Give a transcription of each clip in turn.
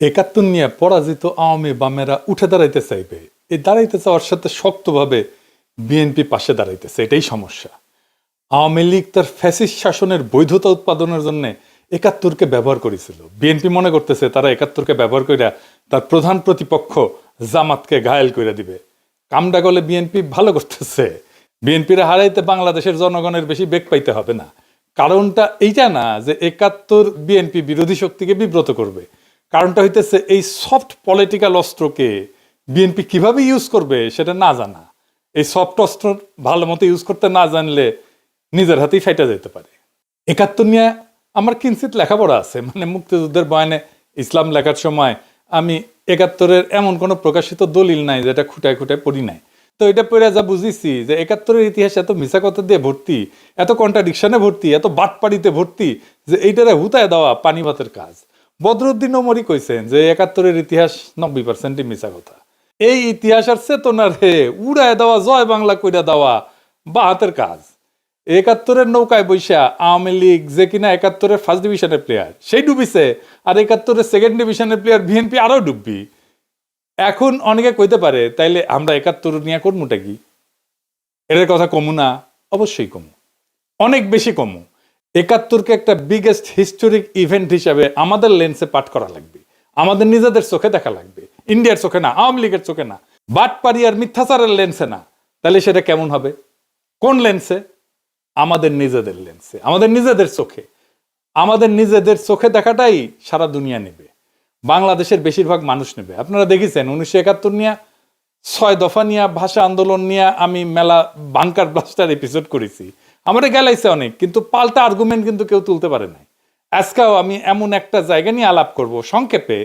একাত্তর নিয়ে পরাজিত আওয়ামী বামেরা উঠে দাঁড়াইতে চাইবে, এই দাঁড়াইতে চাওয়ার সাথে শক্তভাবে বিএনপি পাশে দাঁড়াইতেছে, এটাই সমস্যা। আওয়ামী লীগ তার ফ্যাসিস্ট শাসনের বৈধতা উৎপাদনের জন্য একাত্তরকে ব্যবহার করেছিল। বিএনপি মনে করতেছে তারা একাত্তরকে ব্যবহার কইরা তার প্রধান প্রতিপক্ষ জামাতকে ঘায়েল করে দিবে। কামডা গলে বিএনপি ভালো করতেছে। বিএনপিরা হারাইতে বাংলাদেশের জনগণের বেশি বেগ পাইতে হবে না। কারণটা এইটা না যে একাত্তর বিএনপি বিরোধী শক্তিকে বিব্রত করবে, কারণটা হইতেছে এই সফট পলিটিক্যাল অস্ত্রকে বিএনপি কিভাবে ইউজ করবে সেটা না জানা। এই সফট অস্ত্র ভালো মতো ইউজ করতে না জানলে নিজের হাতেই ফাইটা যেতে পারে। একাত্তর নিয়ে আমার কিঞ্চিত লেখাপড়া আছে, মানে মুক্তিযুদ্ধের বয়ানে ইসলাম লেখার সময় আমি একাত্তরের এমন কোনো প্রকাশিত দলিল নাই যেটা খুঁটায় খুঁটায় পড়ি নাই। তো এটা পড়ে যা বুঝেছি যে একাত্তরের ইতিহাস এত মিছা কথা দিয়ে ভর্তি, এত কন্ট্রাডিকশনে ভর্তি, এত বাটপাড়িতে ভর্তি যে এইটারে হুতায় দেওয়া পানি ভাতের কাজ। বদরুদ্দিন ওমরই কইছেন যে একাত্তরের ইতিহাস 90% মিছা কথা। এই ইতিহাস আর চেতনারে উড়ায় দেওয়া, জয় বাংলা কইরা দেওয়া বা হাতের কাজ। একাত্তরের নৌকায় বৈশা আওয়ামী লীগ যে কিনা একাত্তরের ফার্স্ট ডিভিশনের প্লেয়ার সেই ডুবিছে, আর একাত্তরের সেকেন্ড ডিভিশনের প্লেয়ার বিএনপি আরো ডুববি। এখন অনেকে কইতে পারে তাইলে আমরা একাত্তর নিয়ে করমুটা কি? এর কথা কমু না? অবশ্যই কমু, অনেক বেশি কমু। একাত্তরকে একটা বিগেস্ট হিস্টোরিক ইভেন্ট হিসাবে আমাদের লেন্সে পাঠ করা লাগবে, আমাদের নিজেদের চোখে দেখা লাগবে, ইন্ডিয়ার চোখে না, আওয়ামী লীগের চোখে না, বাটপাড়ি আর মিথ্যাচারের লেন্সে না। তাহলে সেটা কেমন হবে? কোন লেন্সে? আমাদের নিজেদের লেন্সে, আমাদের নিজেদের চোখে। আমাদের নিজেদের চোখে দেখাটাই সারা দুনিয়া নেবে, বাংলাদেশের বেশিরভাগ মানুষ নেবে। আপনারা দেখেছেন 1971 নিয়ে, 6 দফা নিয়ে, ভাষা আন্দোলন নিয়ে আমি মেলা বাংকার ব্লাস্টার এপিসোড করেছি, আমাদের গেলাইছে অনেক, কিন্তু পাল্টা আর্গুমেন্ট কিন্তু কেউ তুলতে পারে নাই। আজকেও আমি এমন একটা জায়গা নিয়ে আলাপ করব সংক্ষেপে,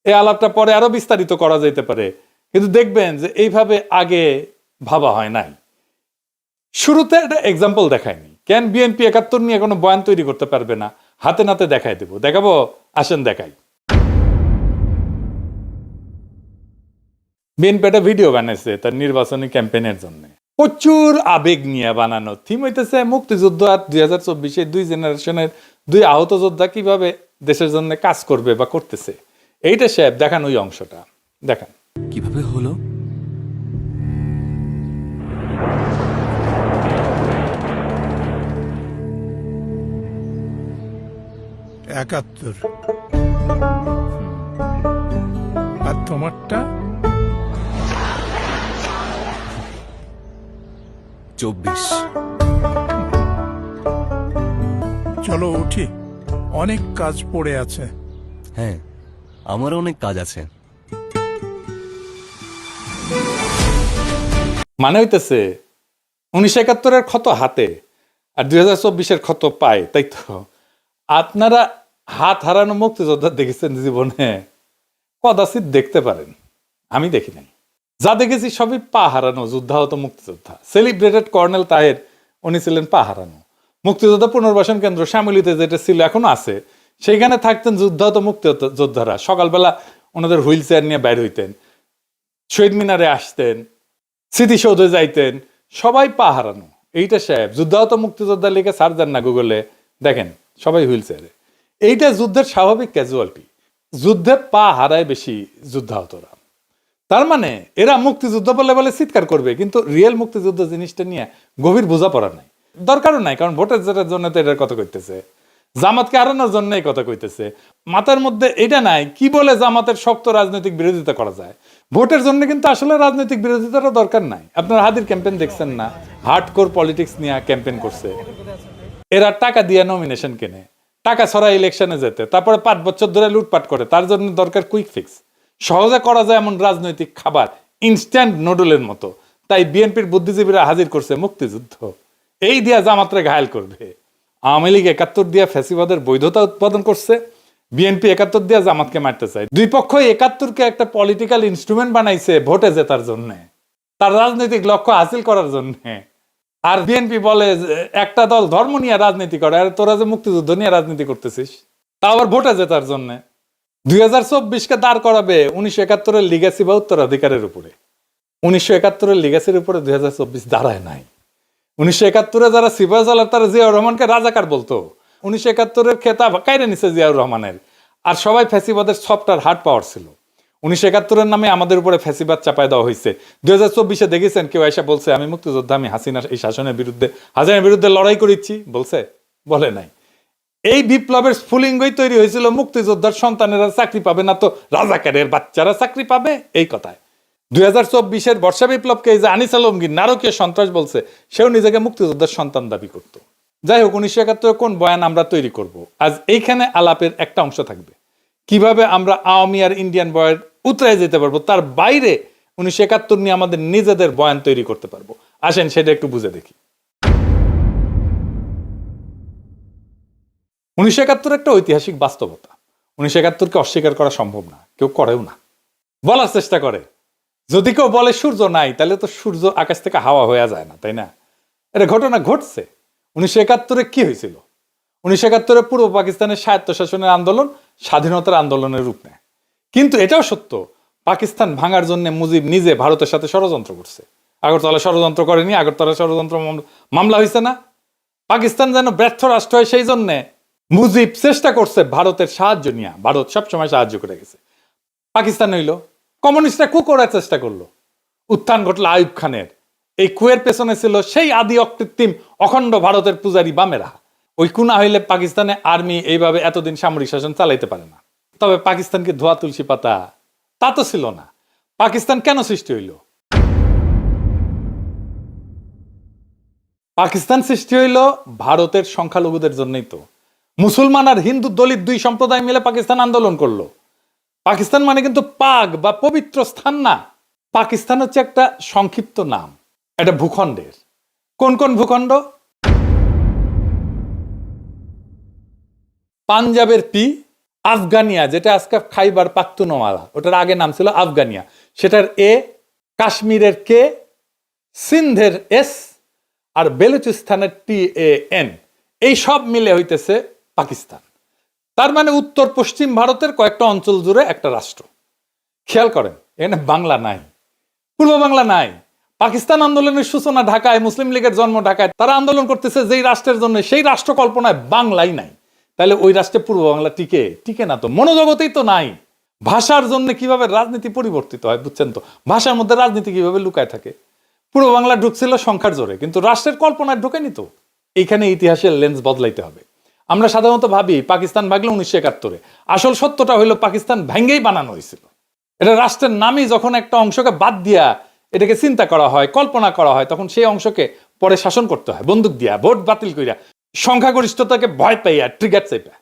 এই আলাপটা পরে আরো বিস্তারিত করা যেতে পারে, কিন্তু দেখবেন যে এইভাবে আগে ভাবা হয় নাই। শুরুতে একটা এক্সাম্পল দেখায়নি। কেন বিএনপি একাত্তর নিয়ে কোনো বয়ান তৈরি করতে পারবে না? হাতে নাতে দেখাই দেবো, দেখাবো, আসেন দেখাই। বিএনপি একটা ভিডিও বানাইছে তার নির্বাচনী ক্যাম্পেইনের জন্য, প্রচুর আবেগ নিয়ে বানানো। থিম হইতেছে মুক্তিযুদ্ধ আর 2024-এ 2 জেনারেশনের 2 আহত যোদ্ধা কিভাবে দেশের জন্য কাজ করবে বা করতেছে। এইটা সাহেব দেখান, ওই অংশটা দেখান। কিভাবে হলো? একাত্তর। আর তোমারটা? 24। চলো উঠি, অনেক কাজ পড়ে আছে। হ্যাঁ, আমার অনেক কাজ আছে। মানে হইতেছে 1971-এর ক্ষত হাতে আর 2024-এর ক্ষত পায়, তাই তো? আপনারা হাত হারানো মুক্তিযোদ্ধা দেখেছেন জীবনে? কদাচিৎ দেখতে পারেন, আমি দেখি নাই। যা দেখেছি সবই পা হারানো যুদ্ধাহত মুক্তিযোদ্ধা। সেলিব্রেটেড কর্নেল তাহের, উনি ছিলেন পা হারানো। মুক্তিযোদ্ধা পুনর্বাসন কেন্দ্র শ্যামলীতে যেটা ছিল, এখনো আছে, সেইখানে থাকতেন যুদ্ধাহত মুক্তিযোদ্ধারা। সকালবেলা ওনাদের হুইল চেয়ার নিয়ে বাইর হইতেন, শহীদ মিনারে আসতেন, স্মৃতিসৌধে যাইতেন, সবাই পা হারানো। এইটা সাহেব যুদ্ধাহত মুক্তিযোদ্ধা লিখে সার্চ দেন না গুগলে, দেখেন সবাই হুইল চেয়ারে। এইটা যুদ্ধের স্বাভাবিক ক্যাজুয়ালিটি। যুদ্ধে পা হারায় বেশি যুদ্ধাহতরা। তার মানে এরা মুক্তিযুদ্ধ বলে বলে চিৎকার করবে, কিন্তু রিয়েল মুক্তিযুদ্ধ জিনিসটা নিয়ে গভীর বোঝাপড়া নাই, দরকারও নাই। কারণ ভোটের জেতার জন্য তো এটার কথা কইতেছে, জামাতকে হারানোর জন্য এই কথা কইতেছে। মাথার মধ্যে এটা নাই কি বলে জামাতের শক্ত রাজনৈতিক বিরোধিতা করা যায়। ভোটের জন্য কিন্তু আসলে রাজনৈতিক বিরোধিতারও দরকার নাই। আপনারা হাদির ক্যাম্পেইন দেখছেন না? হার্ডকোর পলিটিক্স নিয়ে ক্যাম্পেইন করছে। এরা টাকা দিয়ে নমিনেশন কেনে, টাকা ছড়া ইলেকশনে যেতে, তারপরে 5 বছর ধরে লুটপাট করে। তার জন্য দরকার কুইক ফিক্স, সহজে করা যায় এমন রাজনৈতিক খাবার, ইনস্ট্যান্ট নুডলের মতো। তাই বিএনপির বুদ্ধিজীবীরা হাজির করছে মুক্তিযুদ্ধ, এই দিয়া জামাতরে ঘায়েল করবে। আওয়ামী লীগ 71 দিয়া ফ্যাসিবাদের বৈধতা উৎপাদন করছে, বিএনপি 71 দিয়া জামাতকে মারতে চায়। দুই পক্ষই 71-কে একটা পলিটিক্যাল ইনস্ট্রুমেন্ট বানাইছে ভোটে জেতার জন্য, তার রাজনৈতিক লক্ষ্য হাসিল করার জন্য। আর বিএনপি বলে একটা দল ধর্ম নিয়ে রাজনীতি করে, আর তোরা যে মুক্তিযুদ্ধ নিয়ে রাজনীতি করতেছিস, তা আবার ভোটে জেতার জন্য। 2024-কে দাঁড় করাবে 1971-এর লিগ্যাসি বা উত্তরাধিকারের উপরে। 1971-এর লিগ্যাসির উপরে 2024 দাঁড়ায় নাই। 1971-এ যারা সিপাহী সালার, তারা জিয়াউর রহমানকে রাজাকার বলতো। 1971-এর খেতাব কাইরে নিছে জিয়াউর রহমানের। আর সবাই ফ্যাসিবাদের সফট আর হার্ড পাওয়ার ছিল। 1971-এর নামে আমাদের উপরে ফ্যাসিবাদ চাপায় দেওয়া হয়েছে। 2024-এ দেখেছেন কেউ এসে বলছে আমি মুক্তিযোদ্ধা, আমি হাসিনার এই শাসনের বিরুদ্ধে লড়াই করেছি? বলছে? বলে নাই। এই বিপ্লবের স্ফুলিঙ্গই তৈরি হয়েছিল মুক্তিযোদ্ধার সন্তানেরা চাকরি পাবে না তো রাজাকারের বাচ্চারা চাকরি পাবে, এই কথায়। 2024-এর বর্ষা বিপ্লবকে এই যে আনিস আলমগীর নারকীয় সন্ত্রাস বলছে, সেও নিজেকে মুক্তিযোদ্ধার সন্তান দাবি করত। যাই হোক, 1971 কোন বয়ান আমরা তৈরি করব, আজ এইখানে আলাপের একটা অংশ থাকবে। কিভাবে আমরা আওয়ামী আর ইন্ডিয়ান বয়ান উতরায় যেতে পারবো, তার বাইরে 1971 নিয়ে আমাদের নিজেদের বয়ান তৈরি করতে পারবো। আসেন সেটা একটু বুঝে দেখি। 1971 একটা ঐতিহাসিক বাস্তবতা। 1971-কে অস্বীকার করা সম্ভব না, কেউ করেও না। বলার চেষ্টা করে, যদি কেউ বলে সূর্য নাই, তাহলে তো সূর্য আকাশ থেকে হাওয়া হয়ে যায় না, তাই না? এটা ঘটনা ঘটছে। 1971-এ কি হয়েছিল? 1971-এ পূর্ব পাকিস্তানের স্বায়ত্তশাসনের আন্দোলন স্বাধীনতার আন্দোলনের রূপ নেয়। কিন্তু এটাও সত্য, পাকিস্তান ভাঙার জন্য মুজিব নিজে ভারতের সাথে ষড়যন্ত্র করছে। আগরতলা ষড়যন্ত্র করেনি? আগরতলা ষড়যন্ত্র মামলা হয়েছে না? পাকিস্তান যেন ব্যর্থ রাষ্ট্র হয়, সেই জন্যে মুজিব চেষ্টা করছে ভারতের সাহায্য নিয়ে। ভারত সবসময় সাহায্য করে গেছে। পাকিস্তান হইল কমিউনিস্টরা কু করার চেষ্টা করলো, উত্থান ঘটলো আইয়ুব খানের। এই কুয়ের পেছনে ছিল সেই আদি অকৃত্রিম অখণ্ড ভারতের পূজারী বামেরা। ওই কুনা হইলে পাকিস্তানে আর্মি এইভাবে এতদিন সামরিক শাসন চালাইতে পারে না। তবে পাকিস্তানকে ধোয়া তুলসী পাতা তা তো ছিল না। পাকিস্তান কেন সৃষ্টি হইল? পাকিস্তান সৃষ্টি হইল ভারতের সংখ্যালঘুদের জন্যই তো। মুসলমান আর হিন্দু দলিত দুই সম্প্রদায় মিলে পাকিস্তান আন্দোলন করলো। পাকিস্তান মানে কিন্তু পাক বা পবিত্র স্থান না। পাকিস্তান হচ্ছে একটা সংক্ষিপ্ত নাম, এটা ভূখণ্ডের। কোন কোন ভূখণ্ড? পাঞ্জাবের পি, আফগানিয়া যেটা আজকে খাইবার পাখতুনওয়ালা, ওটার আগে নাম ছিল আফগানিয়া, সেটার এ, কাশ্মীরের কে, সিন্ধের এস, আর বেলুচিস্তানের TAN, এই সব মিলে হইতেছে পাকিস্তান। তার মানে উত্তর পশ্চিম ভারতের কয়েকটা অঞ্চল জুড়ে একটা রাষ্ট্র। খেয়াল করেন, এখানে বাংলা নাই, পূর্ব বাংলা নাই। পাকিস্তান আন্দোলনের সূচনা ঢাকায়, মুসলিম লীগের জন্ম ঢাকায়। তারা আন্দোলন করতেছে যেই রাষ্ট্রের জন্য, সেই রাষ্ট্র কল্পনায় বাংলাই নাই। তাহলে ওই রাষ্ট্রে পূর্ব বাংলা টিকে না তো, মনোজগতেই তো নাই। ভাষার জন্য কিভাবে রাজনীতি পরিবর্তিত হয় বুঝছেন তো? ভাষার মধ্যে রাজনীতি কিভাবে লুকায় থাকে। পূর্ব বাংলা ঢুকছিল সংখ্যার জোরে, কিন্তু রাষ্ট্রের কল্পনায় ঢোকেনি তো। এইখানে ইতিহাসের লেন্স বদলাইতে হবে। আমরা সাধারণত ভাবি পাকিস্তান ভাগলো 1971-এ, আসল সত্যটা হইলো পাকিস্তান ভেঙ্গেই বানানো হয়েছিল। এটা রাষ্ট্রের নামই যখন একটা অংশকে বাদ দিয়া এটাকে চিন্তা করা হয়, কল্পনা করা হয়, তখন সেই অংশকে পরে শাসন করতে হয় বন্দুক দিয়া, ভোট বাতিল করিয়া, সংখ্যাগরিষ্ঠতাকে ভয় পাইয়া, ট্রিগার চাইপা।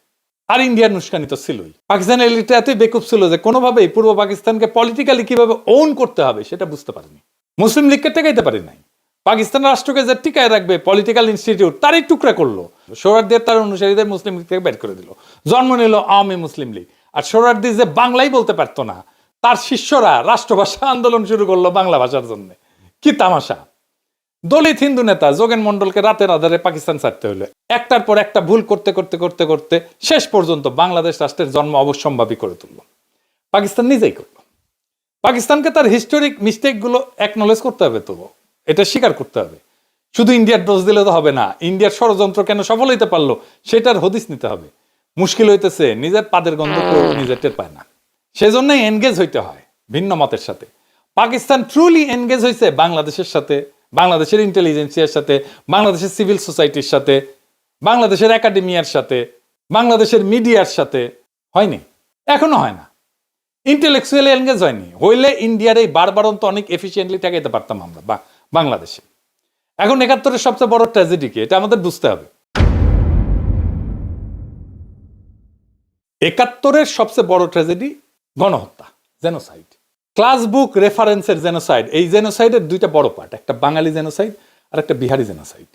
আর ইন্ডিয়ার উস্কানি তো ছিলই। পাকিস্তানের এলিটটা এতই বেকুব ছিল যে কোনোভাবেই পূর্ব পাকিস্তানকে পলিটিক্যালি কিভাবে ওন করতে হবে সেটা বুঝতে পারেনি। মুসলিম লীগকে টেকাইতে পারি নাই। পাকিস্তান রাষ্ট্রকে যে টিকায় রাখবে পলিটিক্যাল ইনস্টিটিউট, তারই টুকরা করলো। সোহরাওয়ার্দীর তার অনুসারীদের মুসলিম লীগ থেকে বের করে দিল। জন্ম নিল আওয়ামী মুসলিম লীগ। আর সোহরাওয়ার্দী যে বাংলাই বলতে পারতো না, তার শিষ্যরা রাষ্ট্রভাষা আন্দোলন শুরু করলো বাংলা ভাষার জন্য। কি তামাশা! দলিত হিন্দু নেতা যোগেন মন্ডলকে রাতের আধারে পাকিস্তান ছাড়তে হলো। একটার পর একটা ভুল করতে করতে করতে করতে শেষ পর্যন্ত বাংলাদেশ রাষ্ট্রের জন্ম অবশ্যম্ভাবী করে তুলল। পাকিস্তান নিজেই করলো। পাকিস্তানকে তার হিস্টোরিক মিস্টেক গুলো অ্যাকনলেজ করতে হবে, তো এটা স্বীকার করতে হবে। শুধু ইন্ডিয়ার দোষ দিলে তো হবে না। ইন্ডিয়ার ষড়যন্ত্র কেন সফল হইতে পারলো সেটার হদিস নিতে হবে। মুশকিল হইতেছে নিজের পাদের গন্ধ কেউ নিজের টের পায় না। সেজন্যই এনগেজ হইতে হয় ভিন্ন মতের সাথে। পাকিস্তান ট্রুলি এনগেজ হয়েছে বাংলাদেশের সাথে, বাংলাদেশের ইন্টেলিজেন্সিয়ার সাথে, বাংলাদেশের সিভিল সোসাইটির সাথে, বাংলাদেশের একাডেমিয়ার সাথে, বাংলাদেশের মিডিয়ার সাথে। হয়নি, এখনো হয় না। ইন্টেলেকচুয়ালি এনগেজ হয়নি। হইলে ইন্ডিয়ার এই বারবারন্ত অনেক এফিসিয়েন্টলি ঠেকাইতে পারতাম আমরা বাংলাদেশে। এখন 71-এর সবচেয়ে বড় ট্র্যাজেডি কি, এটা আমাদের বুঝতে হবে। 71-এর সবচেয়ে বড় ট্র্যাজেডি গণহত্যা, জেনোসাইড। ক্লাস বুক রেফারেন্সের জেনোসাইড। এই জেনোসাইডের দুইটা বড় পার্ট, একটা বাঙালি জেনোসাইড আর একটা বিহারি জেনোসাইড।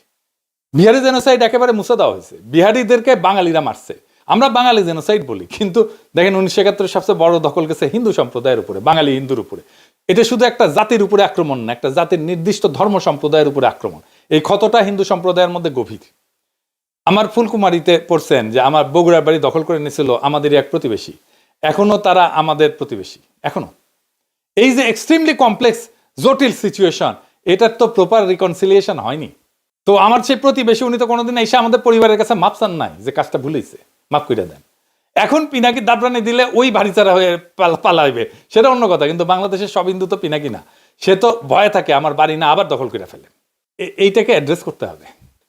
বিহারি জেনোসাইড একেবারে মুছে দেওয়া হয়েছে, বিহারিদেরকে বাঙালিরা মারছে। আমরা বাঙালি জেনোসাইড বলি, কিন্তু দেখেন 1971-এর সবচেয়ে বড় দখল গেছে হিন্দু সম্প্রদায়ের উপরে, বাঙালি হিন্দুর উপরে। এটা শুধু একটা জাতির উপরে আক্রমণ না, একটা জাতির নির্দিষ্ট ধর্ম সম্প্রদায়ের উপরে আক্রমণ। এই ক্ষতটা হিন্দু সম্প্রদায়ের মধ্যে গভীর। আমার ফুলকুমারিতে পড়ছেন যে আমার বগুড়ার বাড়ি দখল করে নিয়েছিল আমাদের এক প্রতিবেশী। এখনো তারা আমাদের প্রতিবেশী, এখনো। এই যে এক্সট্রিমলি কমপ্লেক্স জটিল সিচুয়েশন, এটার তো প্রপার রিকনসিলিয়েশন হয়নি। তো আমার সেই প্রতিবেশী, উনি তো কোনোদিন এসে আমাদের পরিবারের কাছে মাপ চান নাই যে কাজটা ভুলেছে, মাফ করে দেন। এখন পিনাকি দাবরানি দিলে ওই ভারিচারা হয়ে পালাইবে, সেটা অন্য কথা। কিন্তু বাংলাদেশের সব হিন্দু তো পিনাকি না, সে তো ভয়ে থাকে আমার বাড়ি না আবার দখল করে ফেলে। এইটাকে অ্যাড্রেস করতে হবে,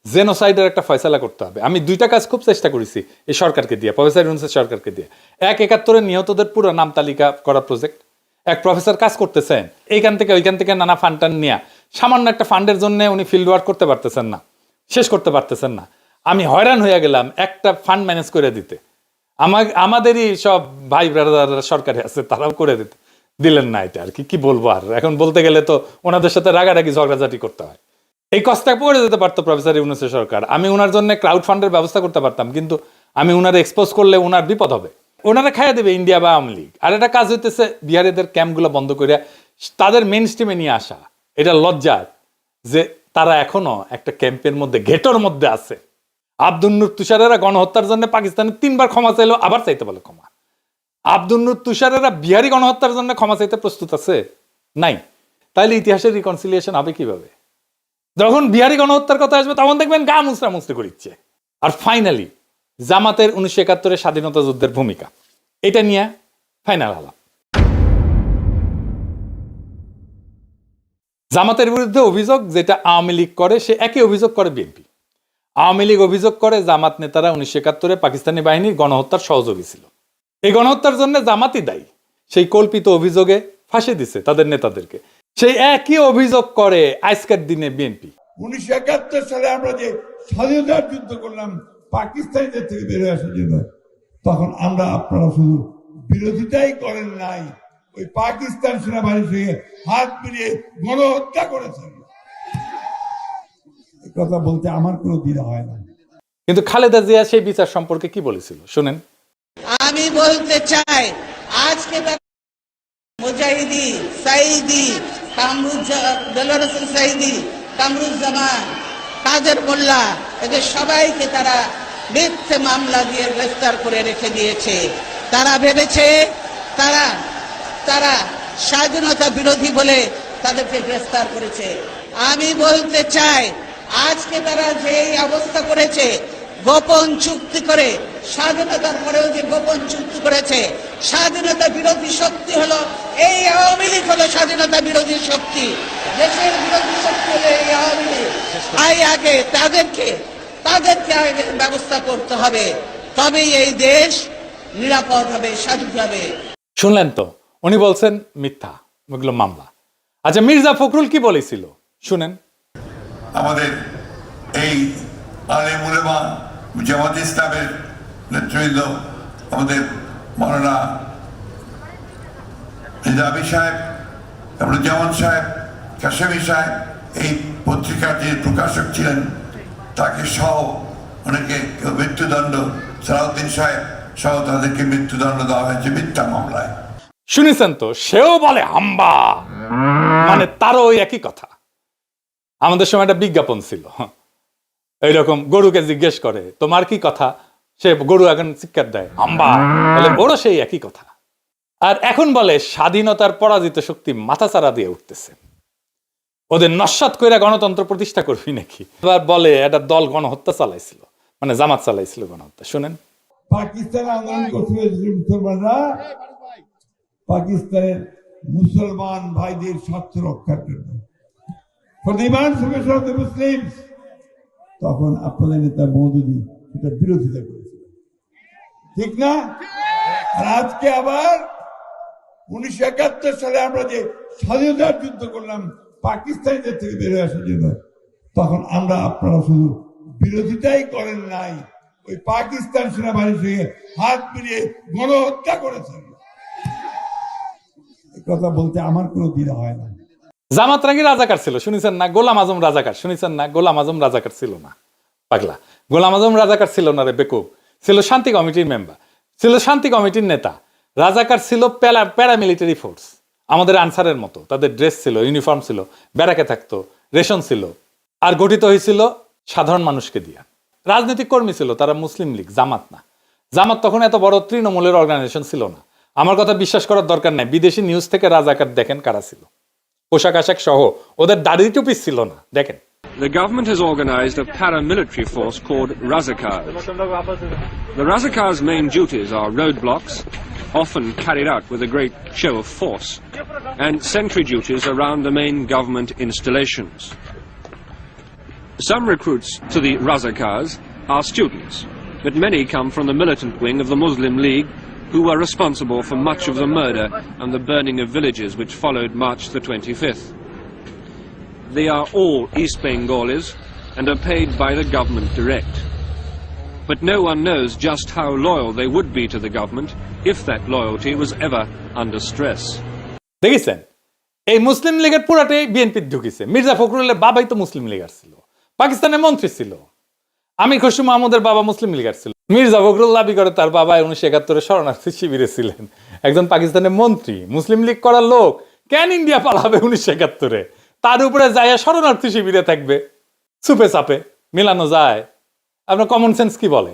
জেনোসাইডের একটা ফয়সালা করতে হবে। আমি দুইটা কাজ খুব চেষ্টা করেছি এই সরকারকে দিয়ে, প্রফেসর ইউনূসের সরকারকে দিয়ে। ৭১ নিহতদের পুরো নাম তালিকা করা প্রজেক্ট, এক প্রফেসর কাজ করতেছেন এইখান থেকে ওইখান থেকে নানা ফান্ড টান নিয়ে, সামান্য একটা ফান্ডের জন্য উনি ফিল্ড ওয়ার্ক করতে পারতেছেন না, শেষ করতে পারতেছেন না। আমি হয়রান হয়ে গেলাম একটা ফান্ড ম্যানেজ করে দিতে। আমাদেরই সব ভাই ব্রাদার সরকারে আছে, তারাও করে দিলেন না। এটা আর কি বলবো, আর এখন বলতে গেলে তো ওনাদের সাথে রাগারাগি ঝগড়াঝাটি করতে হয়। এই কষ্টটা পড়ে যেতে পারতো প্রফেসর ইউনূসের সরকার, আমি ওনার জন্য ক্রাউড ফান্ডের ব্যবস্থা করতে পারতাম, কিন্তু আমি ওনারা এক্সপোজ করলে ওনার বিপদ হবে, ওনারা খাইয়া দেবে ইন্ডিয়া বা আওয়ামী লীগ। আর একটা কাজ হইতেছে বিহারিদের ক্যাম্পগুলো বন্ধ করে তাদের মেইন স্ট্রিমে নিয়ে আসা। এটা লজ্জার যে তারা এখনো একটা ক্যাম্পের মধ্যে, ঘেটোর মধ্যে আছে। আব্দুল নূর তুষারেরা গণহত্যার জন্য পাকিস্তানে 3বার ক্ষমা চাইলো, আবার চাইতে বলে ক্ষমা। আব্দুল নূর তুষারেরা বিহারি গণহত্যার জন্য ক্ষমা চাইতে প্রস্তুত আছে? নাই। তাইলে ইতিহাসের রিকনসিলিয়েশন হবে কিভাবে? যখন বিহারি গণহত্যার কথা আসবে তখন দেখবেন গা মুসরা মুসরি করিচ্ছে। আর ফাইনালি জামাতের 1971 স্বাধীনতা যুদ্ধের ভূমিকা, এটা নিয়ে ফাইনাল আলাপ। জামাতের বিরুদ্ধে অভিযোগ যেটা আওয়ামী লীগ করে, সে একই অভিযোগ করে বিএনপি। আওয়ামী লীগ অভিযোগ করে জামাত নেতারা 1971 পাকিস্তানি বাহিনীর গণহত্যার সহযোগী ছিল, এই গণহত্যার জন্য জামাতই দায়ী। সেই কল্পিত অভিযোগে ফাঁসি দিছে তাদের নেতাদেরকে। সেই একই অভিযোগ করে আজকের দিনে বিএনপি। 1971 সালে আমরা যে স্বাধীনতার যুদ্ধ করলাম পাকিস্তানিদের থেকে বেরোয় আসার জন্য, তখন আমরা আপনারা শুধু বিরোধিতাই করেন নাই, ওই পাকিস্তান সেনাবাহিনীর সঙ্গে হাত মিলিয়ে গণহত্যা করেছেন। এই কথা বলতে আমার কোনো দ্বিধা হয় না। কিন্তু খালেদা জিয়া সেই বিচার সম্পর্কে কি বলেছিল শুনেন। আমি বলতে চাই, আজকে মুজাহিদি সাইদি দেলোয়ার হোসেন সাইদি, কামরুজ্জামান, কাদের মোল্লা, এদের সবাইকে তারা মিথ্যে মামলা দিয়ে গ্রেফতার করে রেখে দিয়েছে। তারা ভেবেছে তারা স্বাধীনতা বিরোধী বলে তাদেরকে গ্রেফতার করেছে। আমি বলতে চাই, আজকে তারা যে অবস্থা করেছে, গোপন চুক্তি করে, স্বাধীনতার পরেও যে গোপন চুক্তি করেছে, স্বাধীনতা বিরোধী শক্তি হলো এই আওয়ামী লীগ, হলো স্বাধীনতা বিরোধী শক্তি, দেশের বিরোধী শক্তি হলো এই আওয়ামী লীগ। আগে তাদেরকে আগে ব্যবস্থা করতে হবে, তবেই এই দেশ নিরাপদ হবে, স্বাধীন হবে। শুনলেন তো, উনি বলছেন মিথ্যা, ওগুলো মামলা। আচ্ছা, মির্জা ফখরুল কি বলেছিল শুনেন। আমাদের এই আলেম উলেমা জামাত ইসলামের নেতৃবৃন্দ, আমাদের মাওলানা নিজামী সাহেব, জামান সাহেব, কাশেমি সাহেব, এই পত্রিকার যে প্রকাশক ছিলেন তাকে সহ অনেকে মৃত্যুদণ্ড, সালাউদ্দিন সাহেব সহ তাদেরকে মৃত্যুদণ্ড দেওয়া হয়েছে মিথ্যা মামলায়। শুনেছেন তো, সেও বলে হাম্বা, মানে তারও ওই একই কথা। আমাদের সময় একটা বিজ্ঞাপন ছিল এইরকম, গরুকে জিজ্ঞেস করে তোমার কি কথা, সে গরু এখন চিৎকার দেয় হাম্বা, বলে ওরও সেই একই কথা। আর এখন বলে স্বাধীনতার পরাজিত শক্তি মাথাচাড়া দিয়ে উঠতেছে, ওদের নস্যাৎ করে গণতন্ত্র প্রতিষ্ঠা করবি নাকি। এবার বলে একটা দল গণহত্যা চালাইছিল, মানে জামাত চালাইছিল গণহত্যা। শুনেন, পাকিস্তান আন্দোলন করতে মুসলমানরা পাকিস্তানের মুসলমান ভাইদের স্বার্থ রক্ষার জন্য, তখন আপনাদের নেতা মওদুদী এটা বিরোধিতা করেছিল, ঠিক না? আর আজকে আবার 1971 সালে আমরা যে স্বাধীনতার যুদ্ধ করলাম পাকিস্তানিদের থেকে বেরোয় আসার জন্য, তখন আমরা আপনারা শুধু বিরোধিতাই করেন নাই, ওই পাকিস্তান সেনাবাহিনীর সঙ্গে হাত মিলিয়ে গণহত্যা করেছেন। এই কথা বলতে আমার কোনো দ্বিধা হয় না। জামাত রাঙ্গি রাজাকার ছিল শুনেছেন না, গোলাম আজম রাজাকার শুনেছেন না, গোলাম আজম রাজাকার ছিল না পাগলা, গোলাম আজম রাজাকার ছিল না রে বেকুব, ছিল শান্তি কমিটির মেম্বার, ছিল শান্তি কমিটির নেতা। রাজাকার ছিল প্যারামিলিটারি ফোর্স, আমাদের আনসারের মতো, তাদের ড্রেস ছিল, ইউনিফর্ম ছিল, ব্যারাকে থাকতো, রেশন ছিল, আর গঠিত হয়েছিল সাধারণ মানুষকে দিয়া। রাজনৈতিক কর্মী ছিল তারা, মুসলিম লীগ, জামাত না। জামাত তখন এত বড় তৃণমূলের অর্গানাইজেশন ছিল না। আমার কথা বিশ্বাস করার দরকার নাই, বিদেশি নিউজ থেকে রাজাকার দেখেন কারা ছিল, পোশাক আশাক সহ, ওদের দাড়ি টুপি ছিল না, দেখেন। the government has organized a paramilitary force called Razakars. The Razakars' main duties are roadblocks, often carried out with a great show of force, and sentry duties around the main government installations. Some recruits to the Razakars are students, but many come from the militant wing of the Muslim League, who were responsible for much of the murder and the burning of villages which followed March the 25th. They are all East Bengalis and are paid by the government direct. But no one knows just how loyal they would be to the government if that loyalty was ever under stress. দেখেছেন এই মুসলিম লীগের পুরাটাই BNP ঢুকিছে। Mirza ফখরুলের বাবাই তো মুসলিম লীগার ছিল, পাকিস্তানের মন্ত্রী ছিল। আমির খসরু মাহমুদের বাবা মুসলিম লীগার ছিল। মির্জা ফখরুল দাবি করে তার বাবা 1971 শরণার্থী শিবিরে ছিলেন, একজন পাকিস্তানের মন্ত্রী। মুসলিম লীগ করার লোক কেন ইন্ডিয়া পালাবে 1971-এ? তার উপরে যায় শরণার্থী শিবিরে থাকবে। সুপে চাপে মিলানো যায়? আপনার কমন সেন্স কি বলে?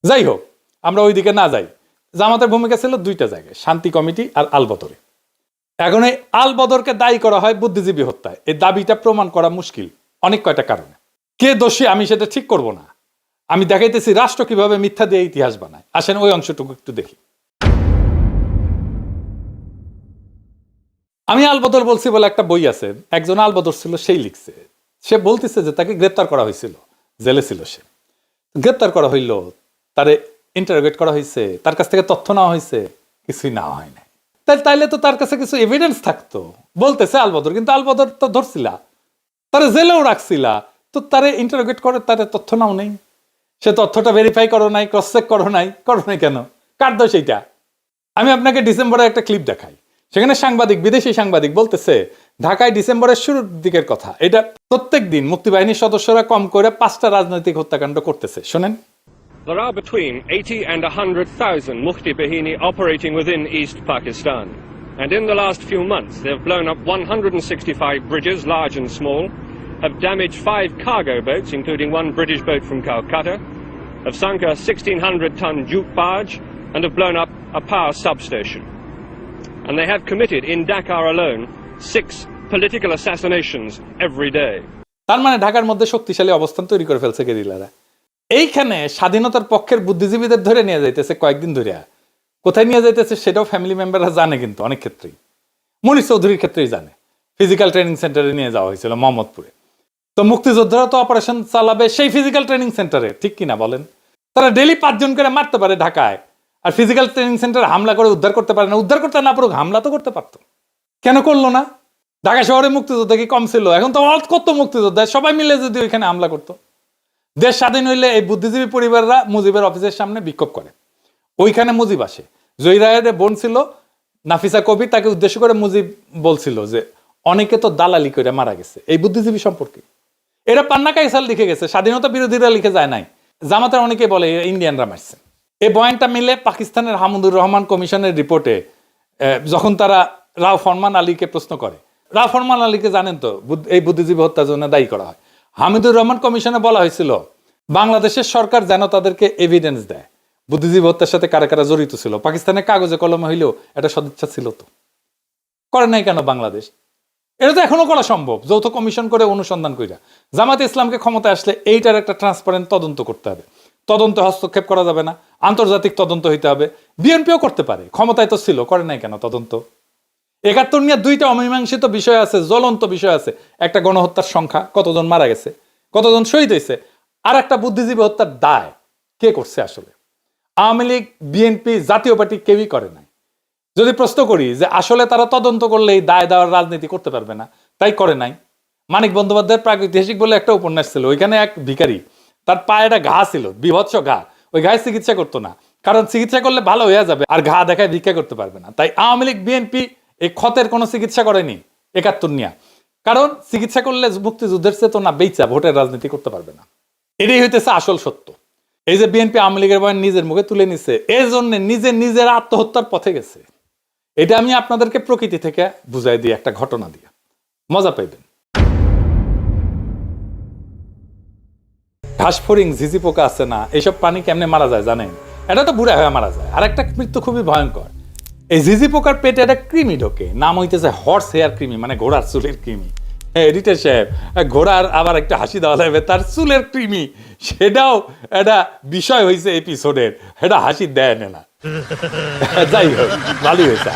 যাই হোক, আমরা ওই দিকে না যাই। জামাতের ভূমিকা ছিল দুইটা জায়গায়, শান্তি কমিটি আর আলবদরে। এখন এই আলবদরকে দায়ী করা হয় বুদ্ধিজীবী হত্যায়। এই দাবিটা প্রমাণ করা মুশকিল অনেক কয়টা কারণে। কে দোষী আমি সেটা ঠিক করব না, আমি দেখাইতেছি রাষ্ট্র কিভাবে মিথ্যা দিয়ে ইতিহাস বানায়। আসেন ওই অংশটুকু একটু দেখি। আমি আলবদর বলছি বলে একটা বই আছে, একজন আলবদর ছিল সেই লিখছে। সে বলতেছে যে তাকে গ্রেপ্তার করা হয়েছিল, জেলে ছিল সে। গ্রেপ্তার করা হইল, তারে ইন্টারোগেট করা হয়েছে, তার কাছ থেকে তথ্য নেওয়া হয়েছে, কিছুই নেওয়া হয় না। তাইলে তো তার কাছে কিছু এভিডেন্স থাকতো, বলতেছে আলবদর। কিন্তু আলবদর তো ধরছিলা, তারে জেলেও রাখছিলা, তো তারে ইন্টারোগেট করে তারে তথ্য নাও নেই, সে তথ্যটা ভেরিফাই করো নাই, ক্রস চেক করো নাই কেন? কার দোষ এইটা? আমি আপনাকে ডিসেম্বরে একটা ক্লিপ দেখাই। সেখানে সাংবাদিক, বিদেশি সাংবাদিক বলতেছে ঢাকায় ডিসেম্বরের শুরুর দিকের কথা, এটা প্রত্যেক দিন মুক্তিবাহিনীর সদস্যরা কম করে 5টা রাজনৈতিক হত্যাকাণ্ড করতেছে। শোনেন, There are between 80 and 100,000 Mufti Bahini operating within East Pakistan. And in the last few months, they have blown up 165 bridges, large and small, have damaged 5 cargo boats, including one British boat from Calcutta, have sunk a 1,600-ton jute barge, and have blown up a power substation. And they have committed, in Dakar alone, 6 political assassinations every day. তার মানে ঢাকার মধ্যে শক্তিশালী অবস্থান তৈরি করে ফেলছে গেরিলারা। এইখানে স্বাধীনতার পক্ষের বুদ্ধিজীবীদের ধরে নিয়ে যাইতেছে কয়েকদিন ধরে। কোথায় নিয়ে যাইতেছে সেটাও ফ্যামিলি মেম্বাররা জানে, কিন্তু অনেক ক্ষেত্রেই, মনির চৌধুরীর ক্ষেত্রেই জানে। ফিজিক্যাল ট্রেনিং সেন্টারে নিয়ে যাওয়া হয়েছিল মোহাম্মদপুরে। তো মুক্তিযোদ্ধারা তো অপারেশন চালাবে সেই ফিজিক্যাল ট্রেনিং সেন্টারে, ঠিক কিনা বলেন? তারা ডেলি 5 জন করে মারতে পারে ঢাকায়, আর ফিজিক্যাল ট্রেনিং সেন্টারে হামলা করে উদ্ধার করতে পারে না। উদ্ধার করতে না পারুক, হামলা তো করতে পারতো, কেন করলো না? ঢাকা শহরে মুক্তিযোদ্ধা কি কম ছিল? এখন তো কত মুক্তিযোদ্ধা, সবাই মিলে যদি ওইখানে হামলা করতো। দেশ স্বাধীন হইলে এই বুদ্ধিজীবী পরিবাররা মুজিবের অফিসের সামনে বিক্ষোভ করে, ওইখানে মুজিব আসে। জহিরায়ের বোন ছিল নাফিসা কবি, তাকে উদ্দেশ্য করে মুজিব বলছিল যে অনেকে তো দালালি করে মারা গেছে এই বুদ্ধিজীবী সম্পর্কে। এরা পান্না কাইসাল লিখে গেছে, স্বাধীনতা বিরোধীরা লিখে যায় নাই। জামাতের অনেকে বলে ইন্ডিয়ানরা মারছে। এই বয়ানটা মিলে পাকিস্তানের হামুদুর রহমান কমিশনের রিপোর্টে যখন তারা রাও ফরমান আলীকে প্রশ্ন করে, রাও ফরমান আলীকে জানেন তো এই বুদ্ধিজীবী হত্যার জন্য দায়ী করা হয়। হামিদুর রহমান কমিশনে বলা হয়েছিল বাংলাদেশের সরকার যেন তাদেরকে এভিডেন্স দেয় বুদ্ধিজীবী হত্যার সাথে কারা কারা জড়িত ছিল। পাকিস্তানের কাগজে কলমে হইলেও এটা সদিচ্ছা ছিল, তো করে নাই কেন বাংলাদেশ? এটা তো এখনো করা সম্ভব, যৌথ কমিশন করে অনুসন্ধান কইরা। জামাতে ইসলামকে ক্ষমতায় আসলে এইটার একটা ট্রান্সপারেন্ট তদন্ত করতে হবে। তদন্তে হস্তক্ষেপ করা যাবে না, আন্তর্জাতিক তদন্ত হইতে হবে। বিএনপিও করতে পারে, ক্ষমতায় তো ছিল, করে নাই কেন তদন্ত? 71 নিয়ে 2টা অমীমাংসিত বিষয় আছে, জ্বলন্ত বিষয় আছে। একটা গণহত্যার সংখ্যা, কতজন মারা গেছে, কতজন শহীদ হয়েছে, আর একটা বুদ্ধিজীবী হত্যার দায় কে করছে আসলে? আওয়ামী লীগ, বিএনপি, জাতীয় পার্টি কেউই করে নাই। যদি প্রশ্ন করি যে আসলে তারা তদন্ত করলে এই দায় দেওয়ার রাজনীতি করতে পারবে না, তাই করে নাই। মানিক বন্দ্যোপাধ্যায়ের প্রাগৈতিহাসিক বলে একটা উপন্যাস ছিল, ওইখানে এক ভিখারি, তার পায়ে একটা ঘা ছিল, বিভৎস ঘা, ওই ঘায়ে চিকিৎসা করতো না, কারণ চিকিৎসা করলে ভালো হয়ে যাবে, আর ঘা দেখায় ভিক্ষা করতে পারবে না। তাই আওয়ামী লীগ, বিএনপি এই ক্ষতের কোনো চিকিৎসা করেনি 71 নিয়ে, কারণ চিকিৎসা করলে মুক্তিযুদ্ধের চেতনা বেচা ভোটের রাজনীতি করতে পারবে না। এটাই হইতেছে আসল সত্য। এই যে বিএনপি আওয়ামী লীগের বয়ান নিজের মুখে তুলে নিছে, এর জন্য নিজের আত্মহত্যার পথে গেছে। এটা আমি আপনাদেরকে প্রকৃতি থেকে বুঝাই দিই একটা ঘটনা দিয়ে, মজা পাইবেন। ঘাসফড়িং, ঝিঝি পোকা আছে না, এইসব প্রাণী কেমনে মারা যায় জানেন? এটা তো বুড়া হয়ে মারা যায়। আর একটা মৃত্যু খুবই ভয়ঙ্কর। এই ঝিঝি পোকার পেটে একটা কৃমি ঢোকে, নাম হইতেছে হর্স হেয়ার কৃমি, মানে ঘোড়ার চুলের কৃমি। এডিটর সাহেব, ঘোড়ার আবার একটা হাসি দেওয়া লাগবে, তার চুলের কৃমি, সেটাও একটা বিষয় হয়েছে এপিসোডের, এটা হাসি দেয় না। যাই হোক, ভালোই হয়েছে।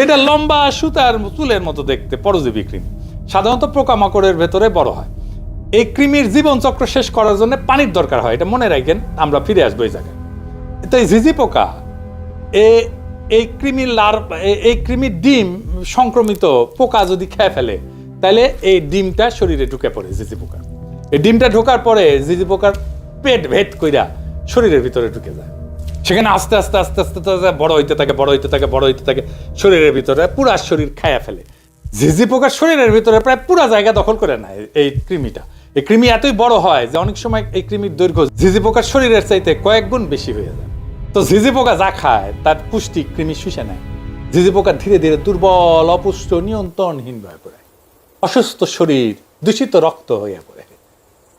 এটা লম্বা সুতার চুলের মতো দেখতে, পরজীবী কৃমি, সাধারণত পোকামাকড়ের ভেতরে বড় হয়। এই কৃমির জীবনচক্র শেষ করার জন্য পানির দরকার হয়, এটা মনে রাখেন, আমরা ফিরে আসবো এই জায়গায়। তো এই ঝিঝি পোকা, এই কৃমির ডিম সংক্রমিত পোকা যদি খেয়ে ফেলে, তাহলে এই ডিমটা শরীরে ঢুকে পড়ে ঝিঝি পোকার। এই ডিমটা ঢোকার পরে ঝিঝি পোকার পেট ভেদ কইরা শরীরের ভিতরে ঢুকে যায়। সেখানে আস্তে আস্তে আস্তে আস্তে বড় হইতে থাকে, শরীরের ভিতরে পুরা শরীর খায়া ফেলে। ঝিঝি পোকার শরীরের ভিতরে প্রায় পুরা জায়গা দখল করে নেয় এই কৃমিটা। এই কৃমি এতই বড় হয় যে অনেক সময় এই কৃমির দৈর্ঘ্য ঝিঝি পোকার শরীরের চাইতে কয়েক গুণ বেশি হয়ে যায়। তো ঝিঝি পোকা যা খায় তার পুষ্টি কৃমি শুষে নেয়। ঝিঝি পোকা ধীরে ধীরে দুর্বল, অপুষ্ট, নিয়ন্ত্রণহীন হয়ে পড়ে, অসুস্থ শরীর, দূষিত রক্ত হয়ে পড়ে।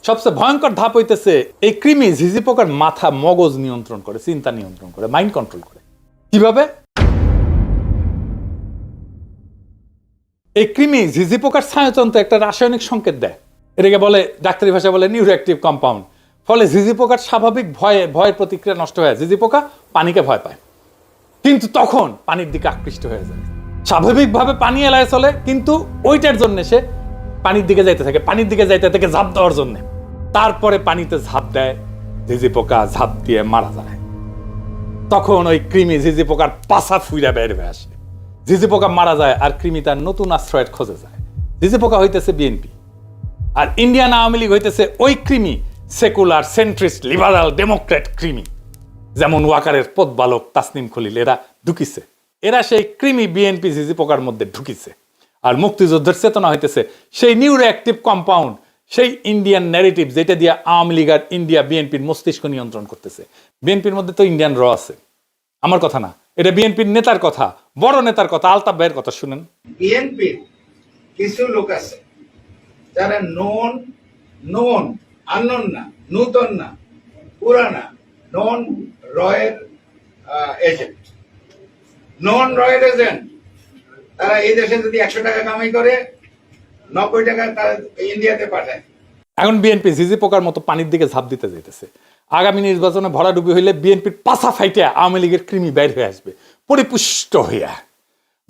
সবচেয়ে ভয়ঙ্কর ধাপ হইতেছে, এই কৃমি ঝিঝি পোকার মাথা, মগজ নিয়ন্ত্রণ করে, চিন্তা নিয়ন্ত্রণ করে, মাইন্ড কন্ট্রোল করে। কিভাবে? এই কৃমি ঝিঝি পোকার স্নায়ুতন্ত্রে একটা রাসায়নিক সংকেত দেয়, এটাকে বলে, ডাক্তারি ভাষায় বলে নিউরোঅ্যাক্টিভ কম্পাউন্ড। ফলে ঝিঝি পোকার স্বাভাবিক ভয়ের প্রতিক্রিয়া নষ্ট হয়ে যায়। ঝিঝি পোকা পানিকে ভয় পায়, কিন্তু তখন পানির দিকে আকৃষ্ট হয়ে যায়। স্বাভাবিকভাবে পানি এলায় চলে, কিন্তু ওইটার জন্য সে পানির দিকে যাইতে থাকে, ঝাঁপ দেওয়ার জন্য। তারপরে পানিতে ঝাঁপ দেয়, ঝিঝি পোকা ঝাঁপ দিয়ে মারা যায়। তখন ওই কৃমি ঝিঝি পোকার পাছা ফুইরা বের হয়ে আসে, ঝিঝি পোকা মারা যায়, আর কৃমি তার নতুন আশ্রয়ের খোঁজে যায়। ঝিঝি পোকা হইতেছে বিএনপি, আর ইন্ডিয়ান আওয়ামী লীগ হইতেছে ওই কৃমি, সেকুলার, সেন্ট্রিস্ট, লিবারাল, ডেমোক্রেট কৃমি, যেমন ওয়াকারের পথবালক তাসনিম খলিল, এরা ঢুকিছে। এরা সেই কৃমি বিএনপি ঝিঝি পোকার মধ্যে ঢুকিছে। আর মুক্তিযুদ্ধের চেতনা হইতেছে সেই নিউরোঅ্যাক্টিভ কম্পাউন্ড, সেই ইন্ডিয়ান ন্যারেটিভ, যেটা দিয়ে আওয়ামী লীগ আর ইন্ডিয়া বিএনপির মস্তিষ্ক নিয়ন্ত্রণ করতেছে। বিএনপির মধ্যে তো ইন্ডিয়ান র আছে, আমার কথা না, এটা বিএনপির নেতার কথা, বড় নেতার কথা, আলতাফ ভাইয়ের কথা শুনেন। বিএনপির কিছু লোক আছে যারা নন আননোন না, নূতন না, পুরানা, নন রয়ের এজেন্ট, তারা এই দেশে যদি 100 টাকা কামাই করে, 90 টাকা তারা ইন্ডিয়াতে পাঠায়। এখন বিএনপি ঝিঝি পোকার মতো পানির দিকে ঝাঁপ দিতে যেতেছে। আগামী নির্বাচনে ভরাডুবি হইলে বিএনপির পাছা ফাইটে আওয়ামী লীগের কৃমি বের হয়ে আসবে পরিপুষ্ট হইয়া।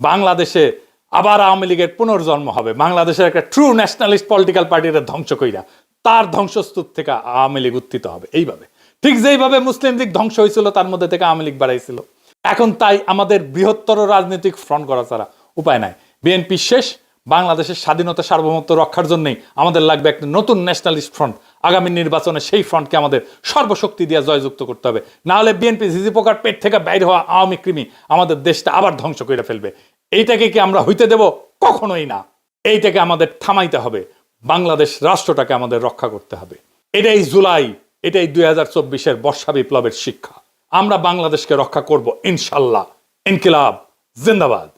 বাংলাদেশে আবার আওয়ামী লীগের পুনর্জন্ম হবে, বাংলাদেশের একটা ট্রু ন্যাশনালিস্ট পলিটিক্যাল পার্টির ধ্বংস কইরা তার ধ্বংসস্তূপ থেকে আওয়ামী লীগ উত্থিত হবে। এইভাবে, ঠিক যেইভাবে মুসলিম লীগ ধ্বংস হয়েছিল, তার মধ্যে থেকে আওয়ামী লীগ বাড়াইছিল। এখন তাই আমাদের বৃহত্তর রাজনৈতিক ফ্রন্ট করা ছাড়া উপায় নাই। বিএনপি শেষ, বাংলাদেশের স্বাধীনতা সার্বভৌমত্ব রক্ষার জন্যই আমাদের লাগবে একটা নতুন ন্যাশনালিস্ট ফ্রন্ট। আগামী নির্বাচনে সেই ফ্রন্টকে আমাদের সর্বশক্তি দিয়ে জয়যুক্ত করতে হবে, না হলে বিএনপি ঝিঝি পোকার পেট থেকে বাইরে হওয়া আওয়ামী কৃমি আমাদের দেশটা আবার ধ্বংস করে ফেলবে। এইটাকে কি আমরা হইতে দেব? কখনোই না। এইটাকে আমাদের থামাইতে হবে, বাংলাদেশ রাষ্ট্রটাকে আমাদের রক্ষা করতে হবে। এটাই জুলাই, এটাই 2024-এর বর্ষা বিপ্লবের শিক্ষা। আমরা বাংলাদেশকে রক্ষা করব ইনশাল্লাহ। ইনকিলাব জিন্দাবাদ।